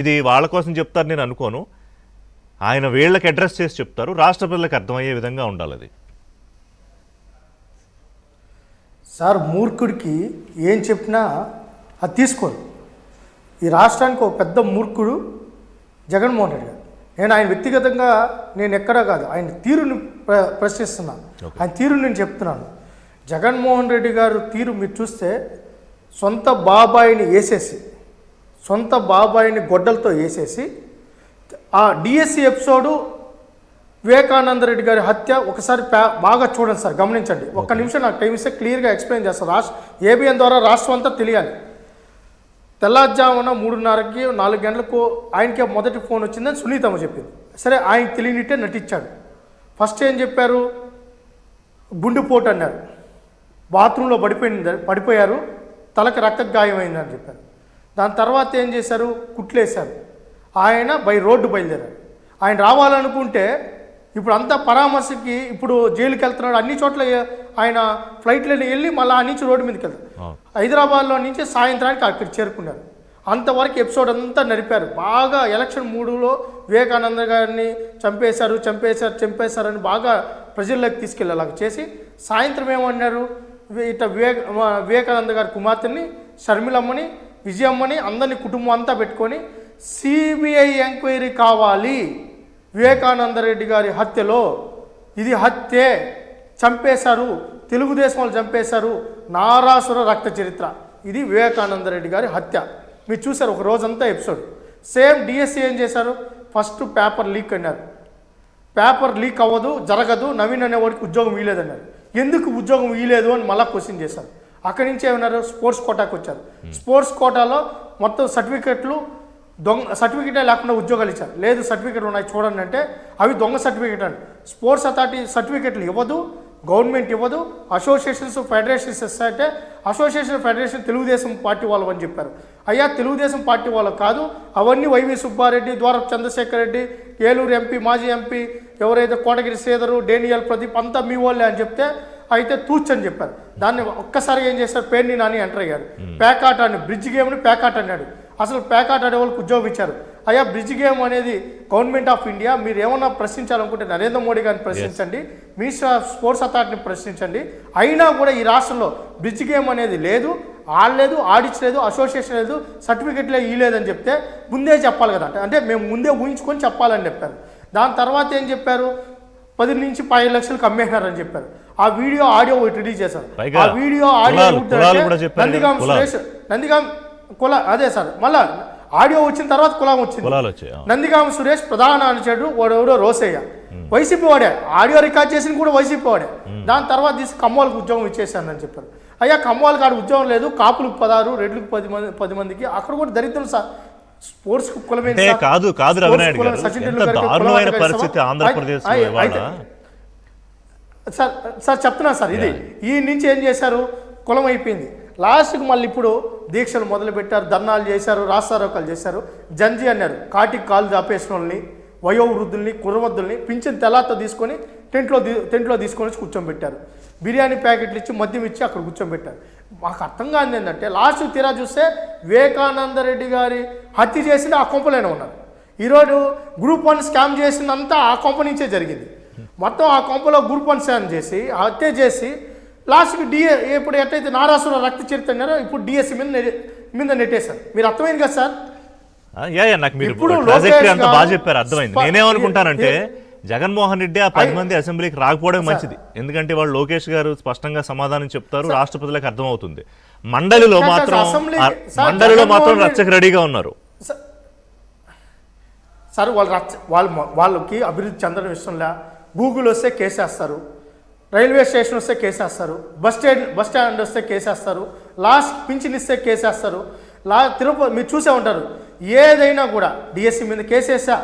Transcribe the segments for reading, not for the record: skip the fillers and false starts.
ఇది వాళ్ళ కోసం చెప్తారు నేను అనుకోను. ఆయన వీళ్ళకి అడ్రస్ చేసి చెప్తారు, రాష్ట్ర ప్రజలకు అర్థమయ్యే విధంగా ఉండాలి అది. సార్ మూర్ఖుడికి ఏం చెప్పినా అది తీసుకోరు. ఈ రాష్ట్రానికి ఒక పెద్ద మూర్ఖుడు జగన్మోహన్ రెడ్డి గారు. నేను ఆయన వ్యక్తిగతంగా నేను ఎక్కడా కాదు, ఆయన తీరుని ప్రశ్నిస్తున్నాను. ఆయన తీరుని నేను చెప్తున్నాను. జగన్మోహన్ రెడ్డి గారు తీరు మీరు చూస్తే సొంత బాబాయిని వేసేసి, సొంత బాబాయిని గొడ్డలతో వేసేసి, ఆ డిఎస్సి ఎపిసోడు వివేకానంద రెడ్డి గారి హత్య ఒకసారి బాగా చూడండి సార్, గమనించండి. ఒక్క నిమిషం నాకు టైం ఇస్తే క్లియర్గా ఎక్స్ప్లెయిన్ చేస్తాను. ఏబిఎన్ ద్వారా రాష్ట్రం అంతా తెలియాలి. తెల్లారుజామున 3:30కి 4 గంటలకు ఆయనకే మొదటి ఫోన్ వచ్చిందని సునీతమ్మ చెప్పింది. సరే, ఆయన తెలియనిట్టే నటించాడు. ఫస్ట్ ఏం చెప్పారు, గుండెపోటు అన్నారు, బాత్రూంలో పడిపోయారు, తలకు రక్త గాయమైందని చెప్పారు. దాని తర్వాత ఏం చేశారు, కుట్లేశారు. ఆయన రోడ్డు బయలుదేరారు. ఆయన రావాలనుకుంటే ఇప్పుడు అంతా పరామర్శకి, ఇప్పుడు జైలుకి వెళ్తున్నాడు, అన్ని చోట్ల ఆయన ఫ్లైట్లో వెళ్ళి మళ్ళీ ఆ నుంచి రోడ్డు మీదకి వెళ్తారు. హైదరాబాద్లో నుంచి సాయంత్రానికి అక్కడికి చేరుకున్నారు. అంతవరకు ఎపిసోడ్ అంతా నడిపారు. బాగా ఎలక్షన్ మూడులో వివేకానంద గారిని చంపేశారని బాగా ప్రజల్లోకి తీసుకెళ్ళేలాగా చేసి, సాయంత్రం ఏమన్నారు, ఇట్లా వివేకానంద గారి కుమార్తెని, షర్మిలమ్మని, విజయమ్మని, అందరినీ కుటుంబం అంతా పెట్టుకొని సిబిఐ ఎంక్వైరీ కావాలి వివేకానంద రెడ్డి గారి హత్యలో, ఇది హత్యే, చంపేశారు, తెలుగుదేశం వాళ్ళు చంపేశారు, నారాసుర రక్త చరిత్ర, ఇది వివేకానంద రెడ్డి గారి హత్య. మీరు చూశారు ఒక రోజంతా ఎపిసోడ్. సేమ్ డిఎస్సి ఏం చేశారు, ఫస్ట్ పేపర్ లీక్ అన్నారు. పేపర్ లీక్ అవ్వదు, జరగదు, నవీన్ అనేవాడికి ఉద్యోగం ఇవ్వలేదన్నారు. ఎందుకు ఉద్యోగం ఇవ్వలేదు అని మళ్ళీ క్వశ్చన్ చేశారు. అక్కడి నుంచి ఏమన్నారు, స్పోర్ట్స్ కోటాకు వచ్చారు. స్పోర్ట్స్ కోటాలో మొత్తం సర్టిఫికెట్లు సర్టిఫికెటే లేకుండా ఉద్యోగాలు ఇచ్చారు. లేదు, సర్టిఫికెట్లు ఉన్నాయి చూడండి అంటే అవి దొంగ సర్టిఫికెట్ అండి. స్పోర్ట్స్ అథారిటీ సర్టిఫికెట్లు ఇవ్వదు, గవర్నమెంట్ ఇవ్వదు, అసోసియేషన్స్ ఫెడరేషన్స్ ఇస్తాయంటే అసోసియేషన్ ఫెడరేషన్ తెలుగుదేశం పార్టీ వాళ్ళు అని చెప్పారు. అయ్యా, తెలుగుదేశం పార్టీ వాళ్ళు కాదు, అవన్నీ వైవి సుబ్బారెడ్డి, ద్వారపు చంద్రశేఖర్ రెడ్డి, ఏలూరు ఎంపీ, మాజీ ఎంపీ ఎవరైతే కోటగిరి శ్రీధరు, డేనియల్ ప్రదీప్ అంతా మీ వాళ్ళే అని చెప్తే అయితే తూచని చెప్పారు. దాన్ని ఒక్కసారి ఏం చేశారు, పేర్ని నాని ఎంటర్ అయ్యారు. పేకాట అని, బ్రిడ్జ్ గేమ్ని పేకాట అన్నాడు. అసలు పేకాట ఆడే వాళ్ళకి ఉద్యోగం ఇచ్చారు. అయ్యా, బ్రిడ్జ్ గేమ్ అనేది గవర్నమెంట్ ఆఫ్ ఇండియా, మీరు ఏమన్నా ప్రశ్నించాలనుకుంటే నరేంద్ర మోడీ గారిని ప్రశ్నించండి, మీ స్పోర్ట్స్ అథారిటీని ప్రశ్నించండి. అయినా కూడా ఈ రాష్ట్రంలో బ్రిడ్జ్ గేమ్ అనేది లేదు, ఆడలేదు, ఆడించలేదు, అసోసియేషన్ లేదు, సర్టిఫికెట్లే ఇవ్వలేదని చెప్తే ముందే చెప్పాలి కదా. అంటే మేము ముందే ఊహించుకొని చెప్పాలని చెప్పారు. దాని తర్వాత ఏం చెప్పారు, 10 నుంచి 15 లక్షలకు అమ్మేశారని చెప్పారు. ఆ వీడియో ఆడియో ఒకటి రిలీజ్ చేశారు. ఆ వీడియో ఆడియో నందిగాం సురేష్, నందిగాం కుల, అదే సార్, మళ్ళా ఆడియో వచ్చిన తర్వాత కులం వచ్చింది. నందిగామ సురేష్ ప్రధాన అనుచరుడు, వాడెవడో రోసయ్య, వైసీపీ వాడే, ఆడియో రికార్డ్ చేసిన కూడా వైసీపీ వాడే. దాని తర్వాత తీసి కమ్మోళ్ళకి ఉద్యోగం ఇచ్చేసానని చెప్పారు. అయ్యా, కమ్మోళ్ళకి ఆడ ఉద్యోగం లేదు, కాపులకు 16, రెడ్లకు 10 మందికి, అక్కడ కూడా దరిద్రం సార్. స్పోర్ట్స్ కులమే కాదు కాదు రవినాయుడు గారు, ఎంత దారుణమైన పరిస్థితి ఆంధ్రప్రదేశ్. సార్ చెప్తున్నా సార్, ఇది ఈ నుంచి ఏం చేశారు, కులం అయిపోయింది. లాస్ట్కి మళ్ళీ ఇప్పుడు దీక్షలు మొదలుపెట్టారు, ధర్నాలు చేశారు, రాస్తారోకాలు చేశారు. జంజీ అన్నారు, కాటికి కాలు చాపేసిన వాళ్ళని, వయోవృద్ధుల్ని, కుర్రవద్దుల్ని పింఛన్ తెల్లాతో తీసుకొని టెంట్లో తీసుకొని వచ్చి కూర్చోబెట్టారు. బిర్యానీ ప్యాకెట్లు ఇచ్చి, మద్యం ఇచ్చి అక్కడ కూర్చోబెట్టారు. మాకు అర్థం కాదు ఏంటంటే, లాస్ట్ తీరా చూస్తే వివేకానంద రెడ్డి గారి హత్య చేసింది ఆ కొంపలోనే ఉన్నారు. ఈరోజు గ్రూప్ 1 స్కామ్ చేసిందంతా ఆ కొంప నుంచే జరిగింది. మొత్తం ఆ కొంపలో గ్రూప్ 1 స్కామ్ చేసి, హత్య చేసి, లాస్ట్కి ఇప్పుడు ఎట్లయితే నారాసుర రక్త చరిత్ర అన్నారో ఇప్పుడు డిఎస్సి మీద నెట్టేశారు. మీరు అర్థమైంది కదా సార్? నాకు మీరు ప్రాజెక్ట్ అంతా బాగా చెప్పారు, అర్థమైంది. నేనేమనుకుంటానంటే, జగన్మోహన్ రెడ్డి ఆ 10 మంది అసెంబ్లీకి రాకపోవడం మంచిది. ఎందుకంటే వాళ్ళు లోకేష్ గారు స్పష్టంగా సమాధానం చెప్తారు, రాష్ట్ర ప్రజలకు అర్థమవుతుంది. మండలిలో మాత్రం రచ్చకు రెడీగా ఉన్నారు సార్. వాళ్ళకి అభివృద్ధి చెందడం ఇష్టంలా, గూగుల్ వస్తే కేసేస్తారు, రైల్వే స్టేషన్ వస్తే కేసేస్తారు, బస్ స్టాండ్ వస్తే కేసేస్తారు, లాస్ట్ పింఛన్ ఇస్తే కేసేస్తారు. తిరుపతి మీరు చూసే ఉంటారు, ఏదైనా కూడా డిఎస్సి మీద కేసేసా,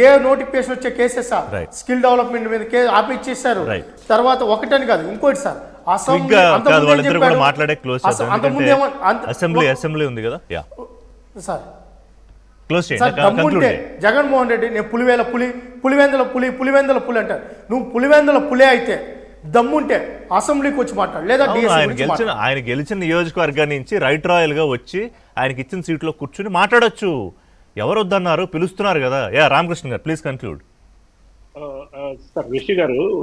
ఏ నోటిఫికేషన్ వచ్చే కేసేసా, స్కిల్ డెవలప్మెంట్ మీద ఆపిచ్చేసారు. తర్వాత ఒకటని కాదు, ఇంకోటి సార్, జగన్మోహన్ రెడ్డి నేను పులివెందుల పులి అంటారు. నువ్వు పులివెందుల పులే అయితే దమ్ముంటే అసెంబ్లీకి వచ్చి మాట్లాడు, లేదా ఆయన గెలిచిన నియోజకవర్గం నుంచి రైట్ రాయల్ గా వచ్చి ఆయనకి ఇచ్చిన సీట్లో కూర్చుని మాట్లాడొచ్చు. ఎవరు వద్దన్నారు? పిలుస్తున్నారు కదా. రామకృష్ణ గారు ప్లీజ్ కన్క్లూడ్. సార్ రిషి గారు